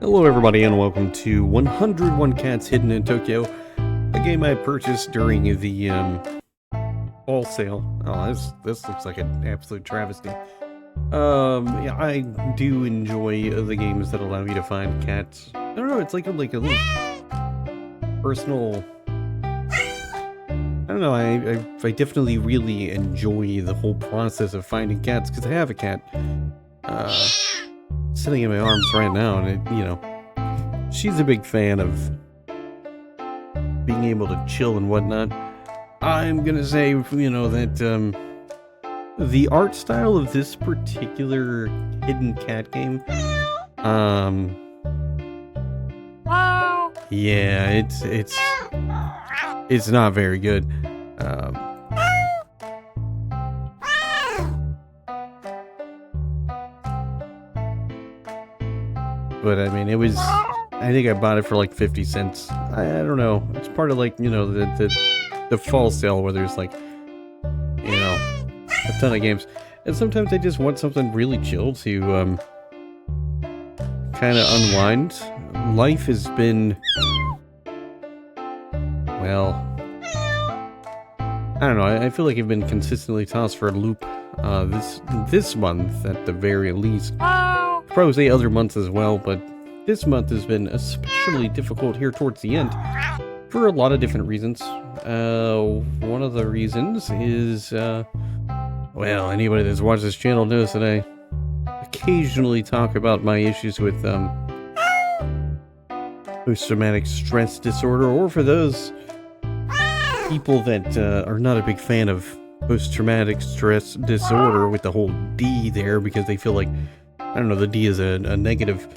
Hello everybody and welcome to 101 Cats Hidden in Tokyo, a game I purchased during the fall sale. Oh, this looks like an absolute travesty. Yeah, I do enjoy the games that allow you to find cats. I don't know, it's like a little personal. I don't know, I definitely really enjoy the whole process of finding cats, because I have a cat sitting in my arms right now, and she's a big fan of being able to chill and whatnot. I'm gonna say, that the art style of this particular hidden cat game, yeah, it's not very good. But I mean, I think I bought it for like 50 cents. I don't know. It's part of like, the fall sale where there's like, a ton of games. And sometimes I just want something really chill to, kind of unwind. Life has been, well, I don't know. I feel like I've been consistently tossed for a loop, this month at the very least. Probably say other months as well, but this month has been especially difficult here towards the end for a lot of different reasons. One of the reasons is, well, anybody that's watched this channel knows that I occasionally talk about my issues with post-traumatic stress disorder, or for those people that are not a big fan of post-traumatic stress disorder with the whole D there, because they feel like, I don't know, the D is a negative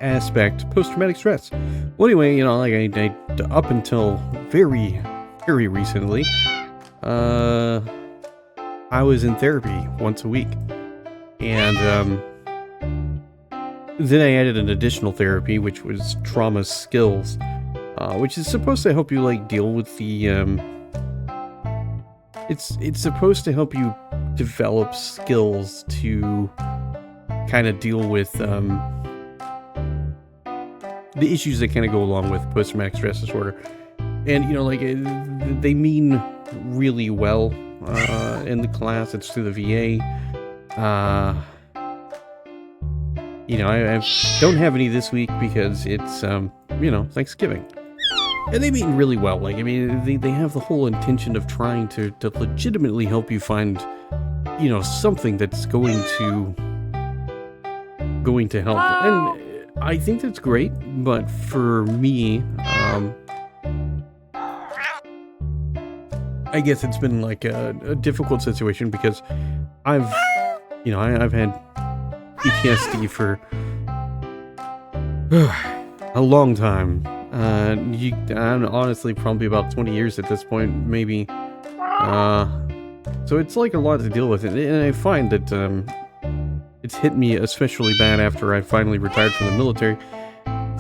aspect. Post-traumatic stress. Well, anyway, I up until very, very recently, I was in therapy once a week, and then I added an additional therapy, which was trauma skills, which is supposed to help you deal with the it's supposed to help you develop skills to kind of deal with the issues that kind of go along with post-traumatic stress disorder. And they mean really well in the class. It's through the VA. I don't have any this week because it's Thanksgiving. And they mean really well. They have the whole intention of trying to legitimately help you find, something that's going to help. And I think that's great, but for me, I guess it's been like a difficult situation because I've had PTSD for a long time. I'm honestly probably about 20 years at this point, maybe. So it's like a lot to deal with, and I find that it's hit me especially bad after I finally retired from the military.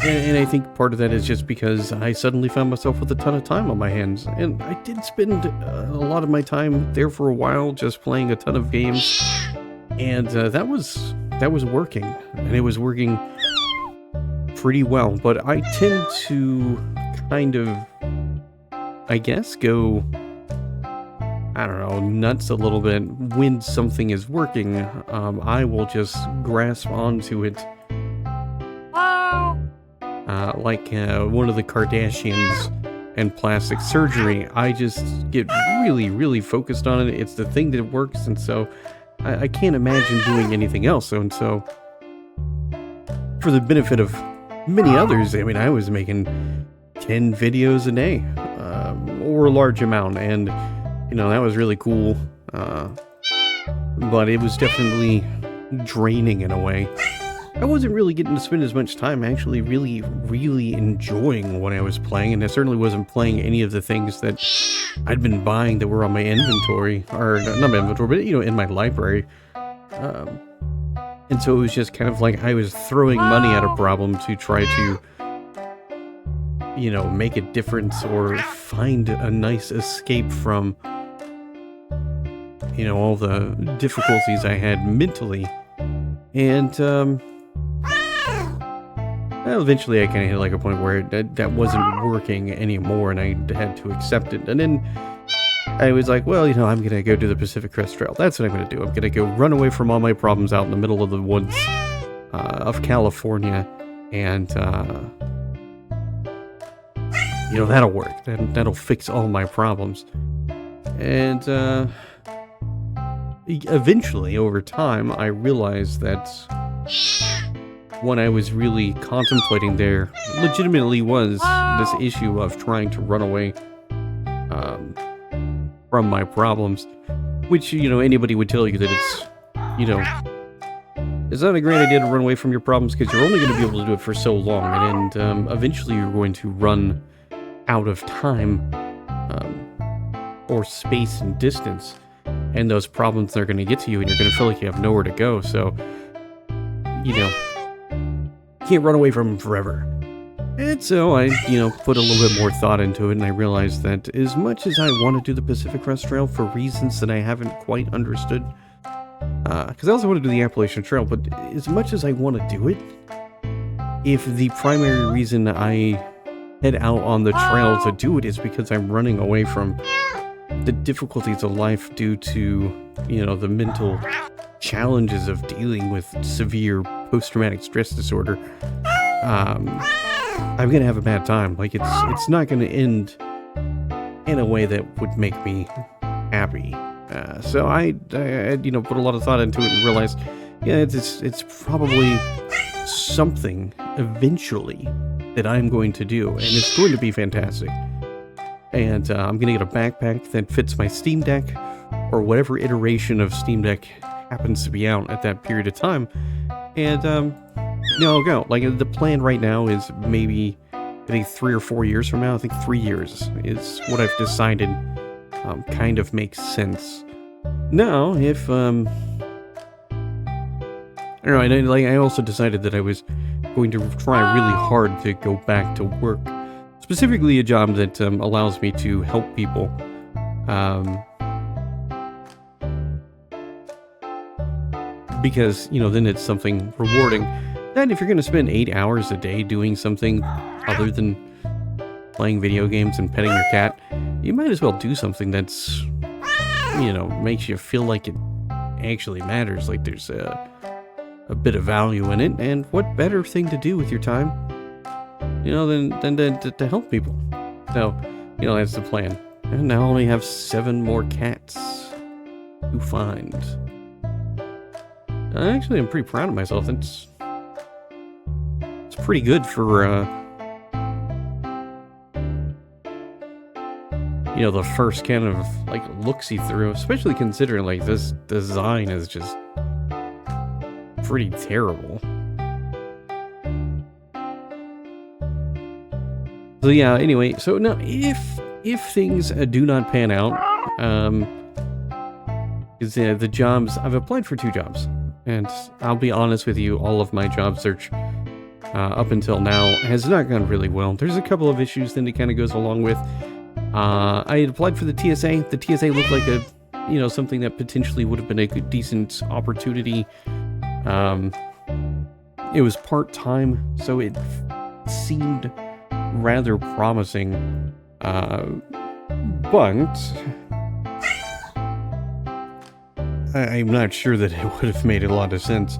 And I think part of that is just because I suddenly found myself with a ton of time on my hands. And I did spend a lot of my time there for a while, just playing a ton of games. And that was working. And it was working pretty well. But I tend to kind of, I guess, go, I don't know, nuts a little bit when something is working. I will just grasp onto it. Like one of the Kardashians and plastic surgery. I just get really, really focused on it. It's the thing that works, and so I can't imagine doing anything else. And so, for the benefit of many others, I was making 10 videos a day, or a large amount, and that was really cool. But it was definitely draining in a way. I wasn't really getting to spend as much time actually really, really enjoying what I was playing, and I certainly wasn't playing any of the things that I'd been buying that were on my inventory, or not my inventory, but in my library. And so it was just kind of like I was throwing money at a problem to try to, make a difference or find a nice escape from, all the difficulties I had mentally. And Well, eventually I kind of hit like a point where that wasn't working anymore, and I had to accept it. And then I was like, well, I'm going to go do the Pacific Crest Trail. That's what I'm going to do. I'm going to go run away from all my problems out in the middle of the woods of California. And, that'll work. That'll fix all my problems. And eventually, over time, I realized that what I was really contemplating there legitimately was this issue of trying to run away from my problems, which, anybody would tell you that it's not a great idea to run away from your problems, because you're only going to be able to do it for so long, and eventually you're going to run out of time or space and distance, and those problems are going to get to you, and you're going to feel like you have nowhere to go. So, you can't run away from them forever. And so I, put a little bit more thought into it, and I realized that as much as I want to do the Pacific Crest Trail for reasons that I haven't quite understood, because I also want to do the Appalachian Trail, but as much as I want to do it, if the primary reason I head out on the trail to do it is because I'm running away from the difficulties of life due to, the mental challenges of dealing with severe post-traumatic stress disorder, I'm gonna have a bad time. Like, it's not gonna end in a way that would make me happy. So I put a lot of thought into it and realized, it's probably something eventually that I'm going to do, and it's going to be fantastic. And I'm gonna get a backpack that fits my Steam Deck, or whatever iteration of Steam Deck happens to be out at that period of time, and I'll go. Like, the plan right now is maybe, I think 3 or 4 years from now. I think 3 years is what I've decided kind of makes sense. Now, if, I don't know, I also decided that I was going to try really hard to go back to work. Specifically a job that allows me to help people. Because, then it's something rewarding. And if you're going to spend 8 hours a day doing something other than playing video games and petting your cat, you might as well do something that's, makes you feel like it actually matters, like there's a bit of value in it. And what better thing to do with your time, than to help people. So, that's the plan. And now I only have 7 more cats to find. Actually, I'm pretty proud of myself. It's pretty good for, the first kind of, like, look-see through, especially considering, like, this design is just pretty terrible. So yeah, anyway, so now, if things do not pan out, because the jobs, I've applied for 2 jobs, and I'll be honest with you, all of my job search up until now has not gone really well. There's a couple of issues that it kind of goes along with. I had applied for the TSA. The TSA looked like something that potentially would have been a good, decent opportunity. It was part-time, so it seemed rather promising, but I'm not sure that it would have made a lot of sense.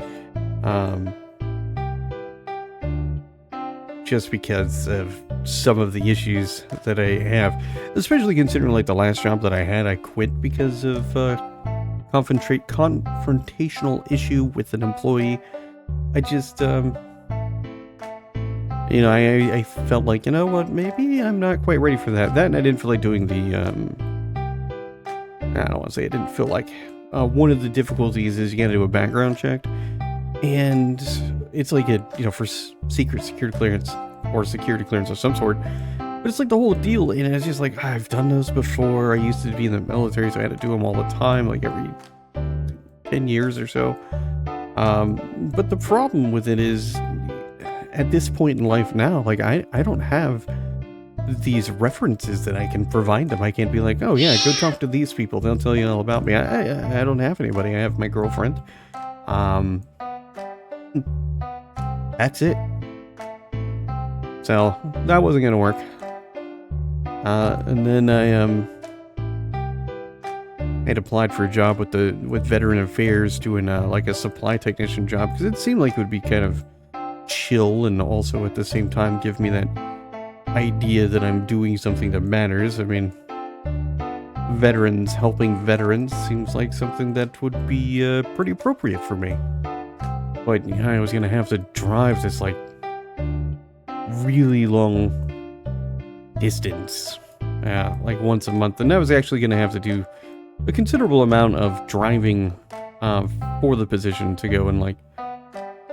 Just because of some of the issues that I have, especially considering, like, the last job that I had, I quit because of confrontational issue with an employee. I just, I felt like, maybe I'm not quite ready for that. That, and I didn't feel like doing the, I don't want to say I didn't feel like, one of the difficulties is you gotta do a background check, and it's like for security clearance, or security clearance of some sort, but it's like the whole deal, and it's just like, I've done those before. I used to be in the military, so I had to do them all the time, like every 10 years or so. But the problem with it is, at this point in life now, like, I don't have these references that I can provide them. I can't be like, oh yeah, go talk to these people, they'll tell you all about me. I don't have anybody. I have my girlfriend. That's it. So that wasn't gonna work. And then I had applied for a job with Veteran Affairs, doing like a supply technician job, because it seemed like it would be kind of chill and also at the same time give me that idea that I'm doing something that matters. I mean, helping veterans seems like something that would be pretty appropriate for me. But you know, I was gonna have to drive this like really long distance, like once a month, and I was actually gonna have to do a considerable amount of driving for the position to go and like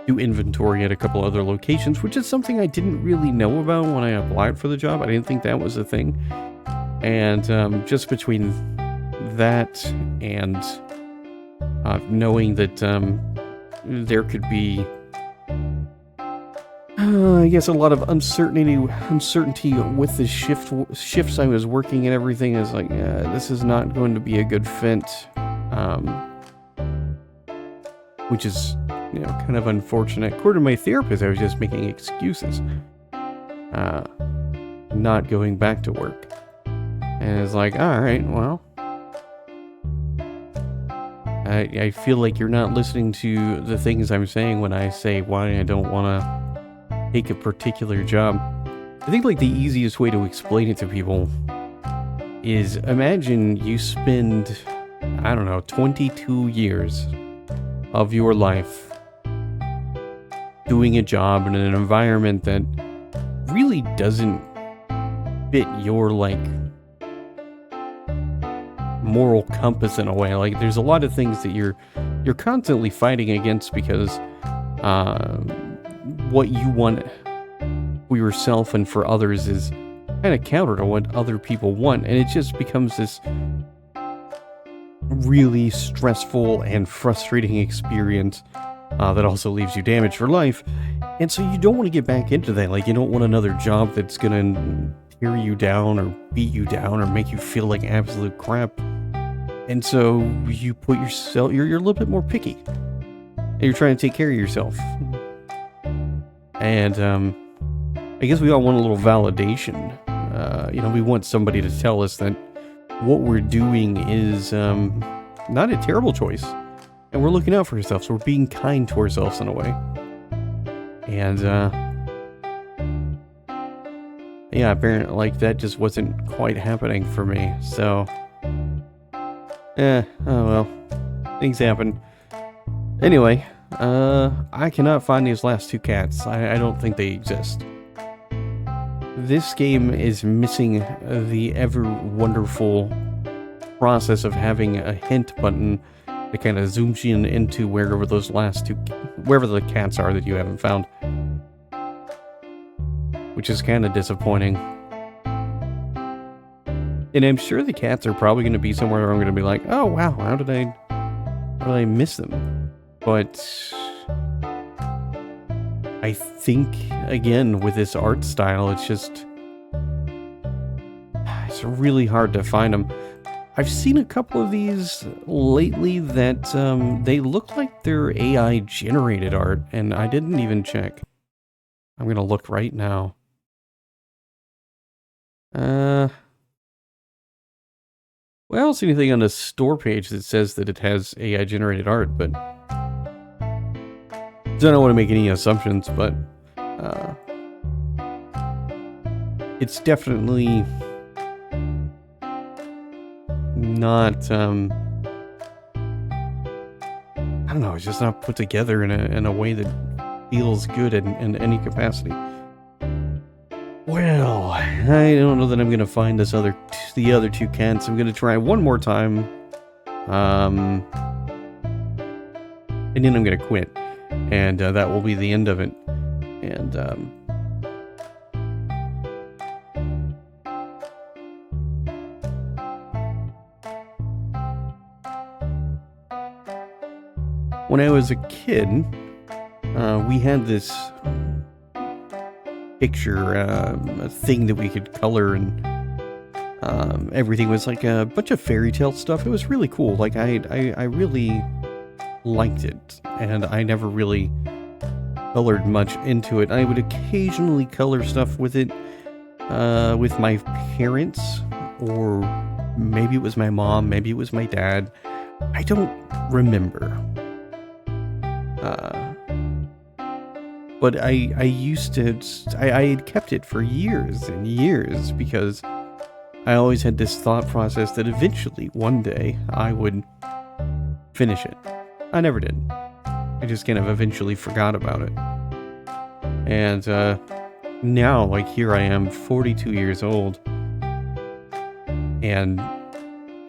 do inventory at a couple other locations, which is something I didn't really know about when I applied for the job. I didn't think that was a thing. And just between that and knowing that there could be, I guess, a lot of uncertainty with the shifts I was working and everything, is like, this is not going to be a good fit, which is, you know, kind of unfortunate. According to my therapist, I was just making excuses, not going back to work. And it's like, all right, well, I feel like you're not listening to the things I'm saying when I say why I don't want to take a particular job. I think like the easiest way to explain it to people is, imagine you spend, I don't know, 22 years of your life doing a job in an environment that really doesn't fit your like moral compass in a way. Like, there's a lot of things that you're constantly fighting against because what you want for yourself and for others is kind of counter to what other people want, and it just becomes this really stressful and frustrating experience that also leaves you damaged for life. And so you don't want to get back into that. Like, you don't want another job that's gonna tear you down or beat you down or make you feel like absolute crap. And so you put yourself, you're a little bit more picky, and you're trying to take care of yourself. And I guess we all want a little validation. You know, we want somebody to tell us that what we're doing is not a terrible choice, and we're looking out for ourselves. So we're being kind to ourselves in a way. And yeah, apparently like that just wasn't quite happening for me. So oh well, things happen. Anyway, I cannot find these last two cats. I don't think they exist. This game is missing the ever wonderful process of having a hint button that kind of zooms you into wherever the cats are that you haven't found, which is kind of disappointing. And I'm sure the cats are probably going to be somewhere where I'm going to be like, oh wow, how did I miss them? But I think, again, with this art style, it's really hard to find them. I've seen a couple of these lately that they look like they're AI generated art, and I didn't even check. I'm going to look right now. Well, I don't see anything on the store page that says that it has AI generated art, but don't want to make any assumptions, but it's definitely not, I don't know, it's just not put together in a way that feels good in any capacity. Well, I don't know that I'm gonna find the other two cats. I'm gonna try one more time, and then I'm gonna quit, and that will be the end of it. And when I was a kid, we had this picture, a thing that we could color, and everything was like a bunch of fairy tale stuff. It was really cool. Like I really liked it, and I never really colored much into it. I would occasionally color stuff with it, with my parents, or maybe it was my mom, maybe it was my dad. I don't remember. But I used to, I had kept it for years and years because I always had this thought process that eventually, one day, I would finish it. I never did. I just kind of eventually forgot about it. And now, like, here I am, 42 years old, and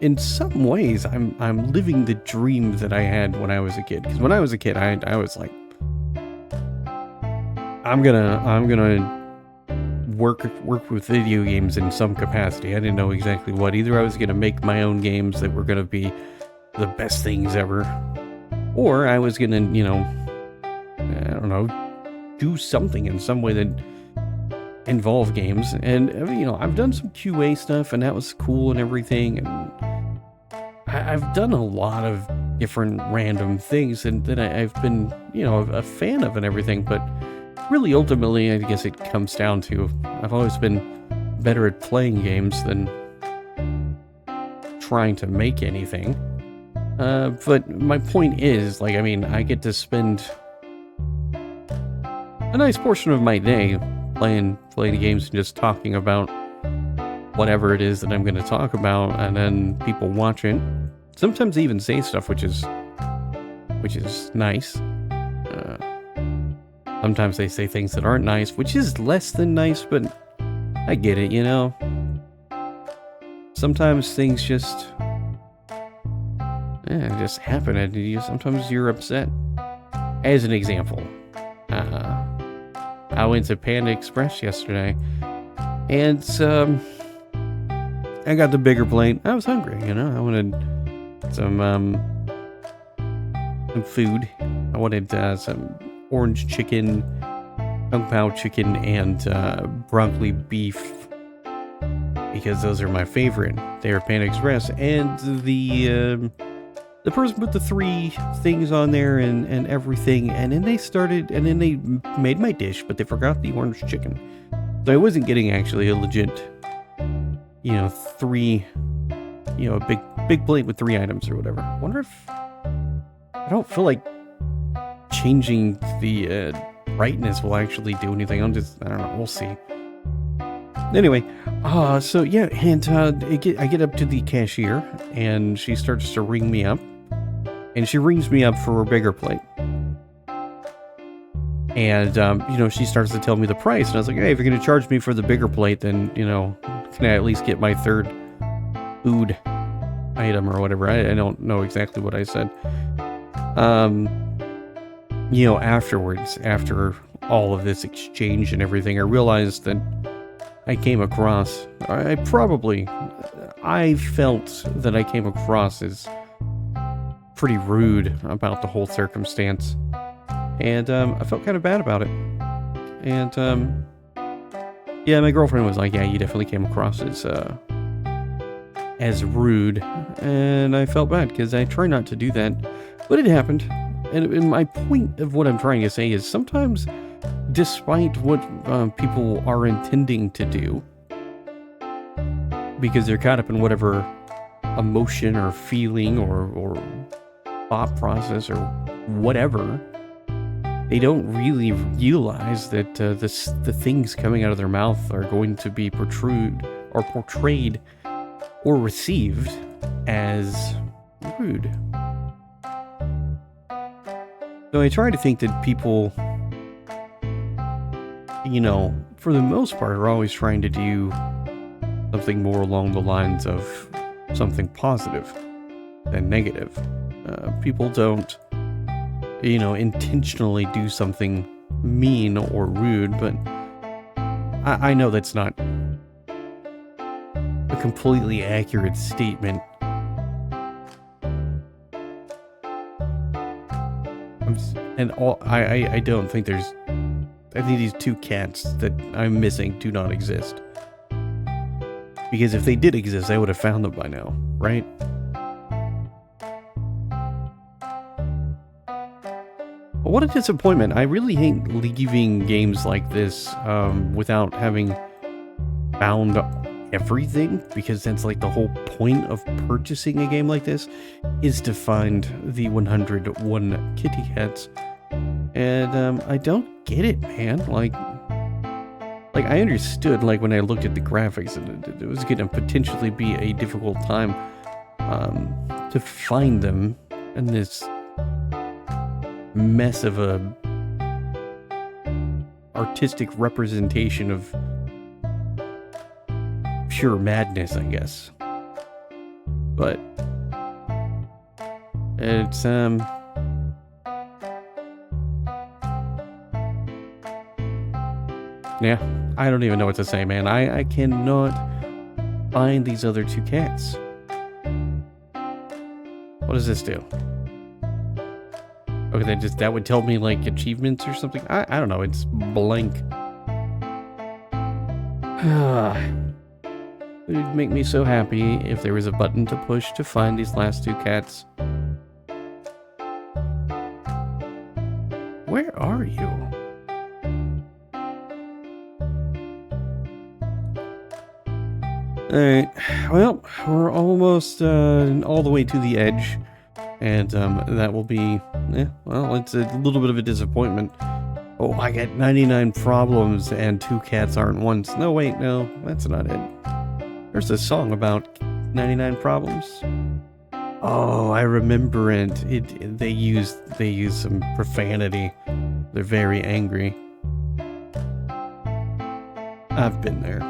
in some ways, I'm living the dream that I had when I was a kid. Because when I was a kid, I was like, I'm gonna work with video games in some capacity. I didn't know exactly what. Either I was gonna make my own games that were gonna be the best things ever, or I was gonna, you know, I don't know, do something in some way that involved games. And you know, I've done some QA stuff, and that was cool and everything, and I've done a lot of different random things and that I've been, you know, a fan of and everything. But really, ultimately, I guess it comes down to I've always been better at playing games than trying to make anything. But my point is, like, I mean, I get to spend a nice portion of my day playing games and just talking about whatever it is that I'm going to talk about, and then people watch it. Sometimes they even say stuff, which is nice. Sometimes they say things that aren't nice, which is less than nice, but I get it, you know? Sometimes things just happen, and sometimes you're upset. As an example, I went to Panda Express yesterday, and I got the bigger plate. I was hungry, you know? I wanted some food. I wanted some orange chicken, kung pao chicken, and broccoli beef, because those are my favorite. They are Panda Express, and the person put the 3 things on there and everything, and then they made my dish, but they forgot the orange chicken. So I wasn't getting actually a legit, you know, 3, you know, a big plate with 3 items or whatever. I wonder if, I don't feel like changing the brightness will actually do anything. I don't know, we'll see. Anyway, so yeah, and I get up to the cashier, and she starts to ring me up, and she rings me up for a bigger plate. And, you know, she starts to tell me the price, and I was like, hey, if you're going to charge me for the bigger plate, then, you know, can I at least get my 3rd food item or whatever? I don't know exactly what I said. You know, afterwards, after all of this exchange and everything, I realized that I felt that I came across as pretty rude about the whole circumstance. And I felt kind of bad about it. And yeah, my girlfriend was like, yeah, you definitely came across as rude. And I felt bad because I try not to do that, but it happened. And my point of what I'm trying to say is sometimes, despite what people are intending to do, because they're caught up in whatever emotion or feeling or thought process or whatever, they don't really realize that the things coming out of their mouth are going to be portrayed or received as rude. So I try to think that people, you know, for the most part, are always trying to do something more along the lines of something positive than negative. People don't, you know, intentionally do something mean or rude, but I know that's not a completely accurate statement. I don't think there's, I think these 2 cats that I'm missing do not exist. Because if they did exist, I would have found them by now, right? What a disappointment. I really hate leaving games like this without having found everything, because that's like the whole point of purchasing a game like this is to find the 101 kitty cats. And I don't get it, man. Like I understood, like, when I looked at the graphics, and it was going to potentially be a difficult time to find them in this mess of a artistic representation of pure madness, I guess. But it's yeah, I don't even know what to say, man. I cannot find these other two cats. What does this do? Okay, that would tell me, like, achievements or something. I don't know. It's blank. It would make me so happy if there was a button to push to find these last two cats. Where are you? Alright, well, we're almost all the way to the edge, and that will be, well, it's a little bit of a disappointment. Oh, I got 99 problems and 2 cats aren't once. No, wait, no, that's not it. There's a song about 99 problems. Oh, I remember it. They use some profanity. They're very angry. I've been there.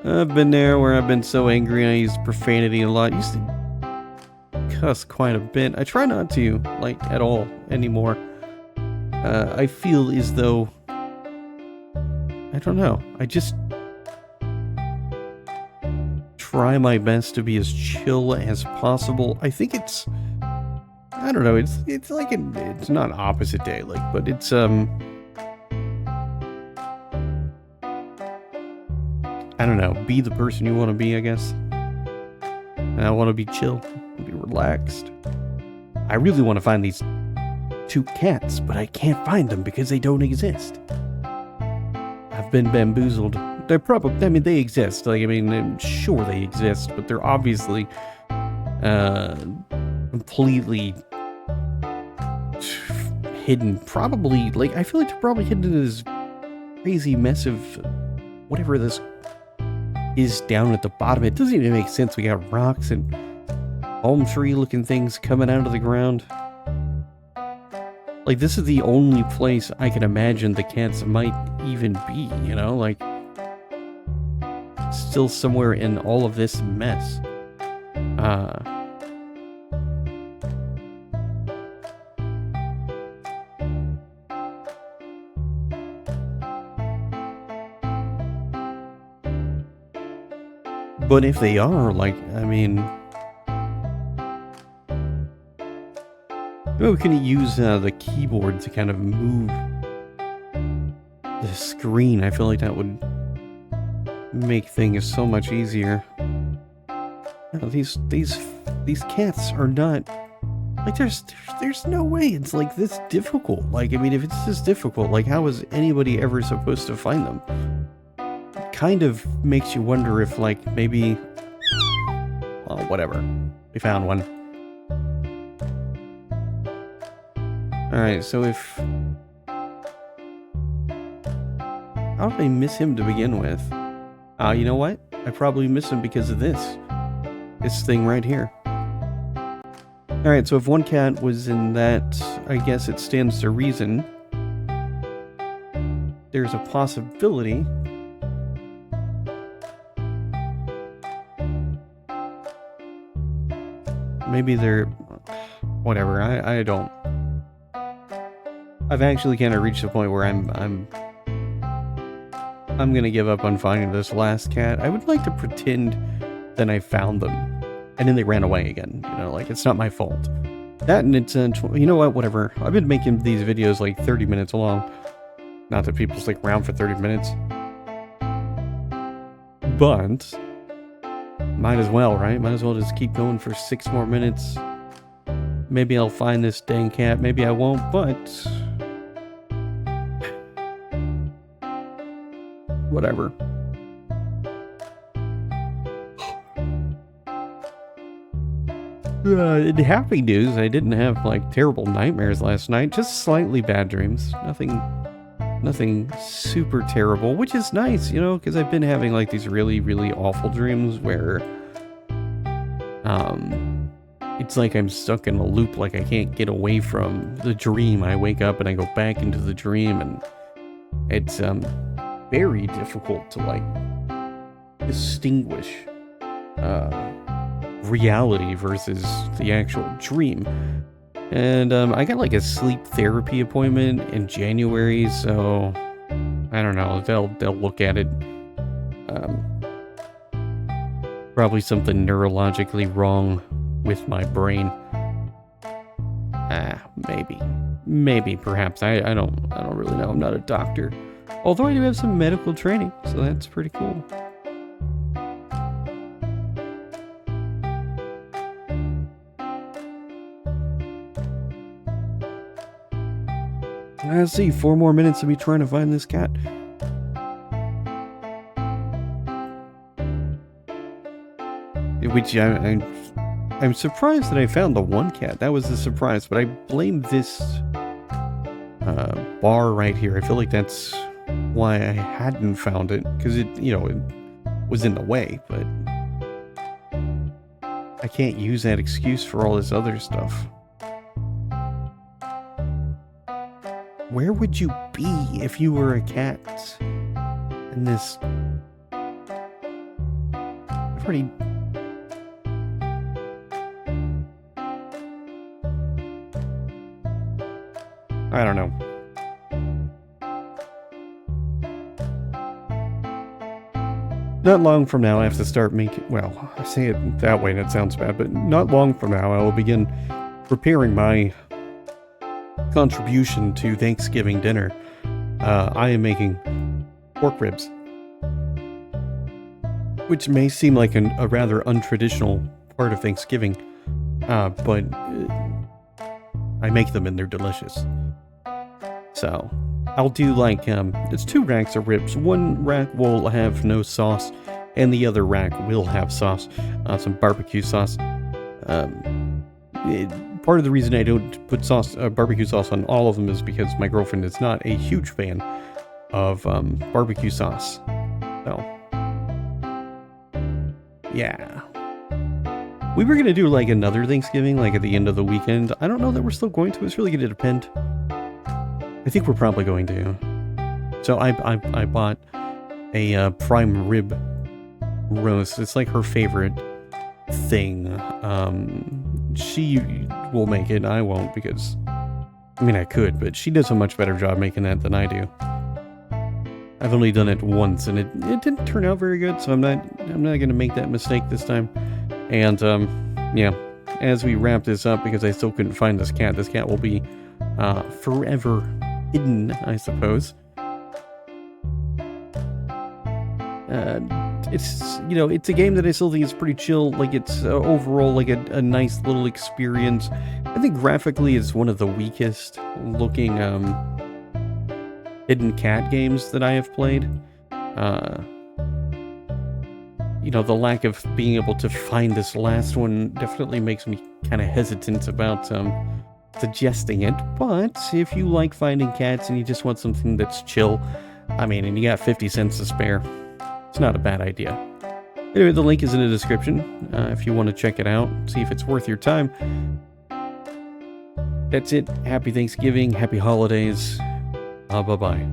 I've been there where I've been so angry I use profanity a lot. I used to cuss quite a bit. I try not to, like, at all anymore. I feel as though, I don't know, I just try my best to be as chill as possible. I think it's, I don't know, it's like it's not opposite day, like, but it's I don't know, be the person you want to be, I guess. And I want to be chill, be relaxed. I really want to find these 2 cats, but I can't find them because they don't exist. I've been bamboozled. They're probably, I mean, they exist. Like, I mean, I'm sure they exist, but they're obviously completely hidden. Probably, like, I feel like they're probably hidden in this crazy mess of whatever this is down at the bottom. It doesn't even make sense. We got rocks and palm tree looking things coming out of the ground. Like, this is the only place I can imagine the cats might even be, you know? Like, still somewhere in all of this mess. But if they are, like, I mean, maybe we can use the keyboard to kind of move the screen. I feel like that would make things so much easier. You know, these cats are not, like, there's no way it's like this difficult. Like, I mean, if it's this difficult, like, how is anybody ever supposed to find them? Kind of makes you wonder if, like, maybe, well, whatever, we found one. Alright, so if, how did I miss him to begin with? You know what, I probably missed him because of this thing right here. Alright, so if one cat was in that, I guess it stands to reason there's a possibility maybe they're, whatever, I don't, I've actually kind of reached the point where I'm gonna give up on finding this last cat. I would like to pretend that I found them, and then they ran away again, you know, like, it's not my fault. That, and it's, you know what, whatever, I've been making these videos like 30 minutes long, not that people stick around for 30 minutes, but might as well, right? Might as well just keep going for 6 more minutes. Maybe I'll find this dang cat, maybe I won't, but... whatever. In happy news, I didn't have, like, terrible nightmares last night, just slightly bad dreams. Nothing super terrible, which is nice, you know, because I've been having, like, these really, really awful dreams where, it's like I'm stuck in a loop, like I can't get away from the dream. I wake up and I go back into the dream, and it's, very difficult to, like, distinguish, reality versus the actual dream. And I got like a sleep therapy appointment in January, so I don't know, they'll look at it. Probably something neurologically wrong with my brain. Maybe perhaps. I don't really know. I'm not a doctor, although I do have some medical training, so that's pretty cool. Let's see, 4 more minutes of me trying to find this cat. Which I'm surprised that I found the one cat. That was a surprise, but I blame this bar right here. I feel like that's why I hadn't found it, because it was in the way, but I can't use that excuse for all this other stuff. Where would you be if you were a cat in this? I've already... I don't know. Not long from now, I have to start making... Well, I say it that way and it sounds bad, but not long from now, I will begin preparing my contribution to Thanksgiving dinner. I am making pork ribs, which may seem like a rather untraditional part of Thanksgiving, but I make them and they're delicious. So I'll do like it's 2 racks of ribs. One rack will have no sauce, and the other rack will have sauce, some barbecue sauce. Part of the reason I don't put barbecue sauce on all of them is because my girlfriend is not a huge fan of barbecue sauce. So, yeah. We were gonna do like another Thanksgiving, like at the end of the weekend. I don't know that we're still going to. It's really gonna depend. I think we're probably going to. So I bought a prime rib roast. It's like her favorite thing. She will make it. I won't, because I mean I could, but she does a much better job making that than I do. I've only done it once and it didn't turn out very good, so I'm not gonna make that mistake this time. And yeah, as we wrap this up, because I still couldn't find this cat will be forever hidden, I suppose. It's, it's a game that I still think is pretty chill. Like, it's overall like a nice little experience. I think graphically it's one of the weakest looking hidden cat games that I have played. The lack of being able to find this last one definitely makes me kind of hesitant about suggesting it. But if you like finding cats and you just want something that's chill, I mean, and you got 50 cents to spare, it's not a bad idea. Anyway, the link is in the description if you want to check it out, see if it's worth your time. That's it. Happy Thanksgiving, happy holidays. Bye-bye.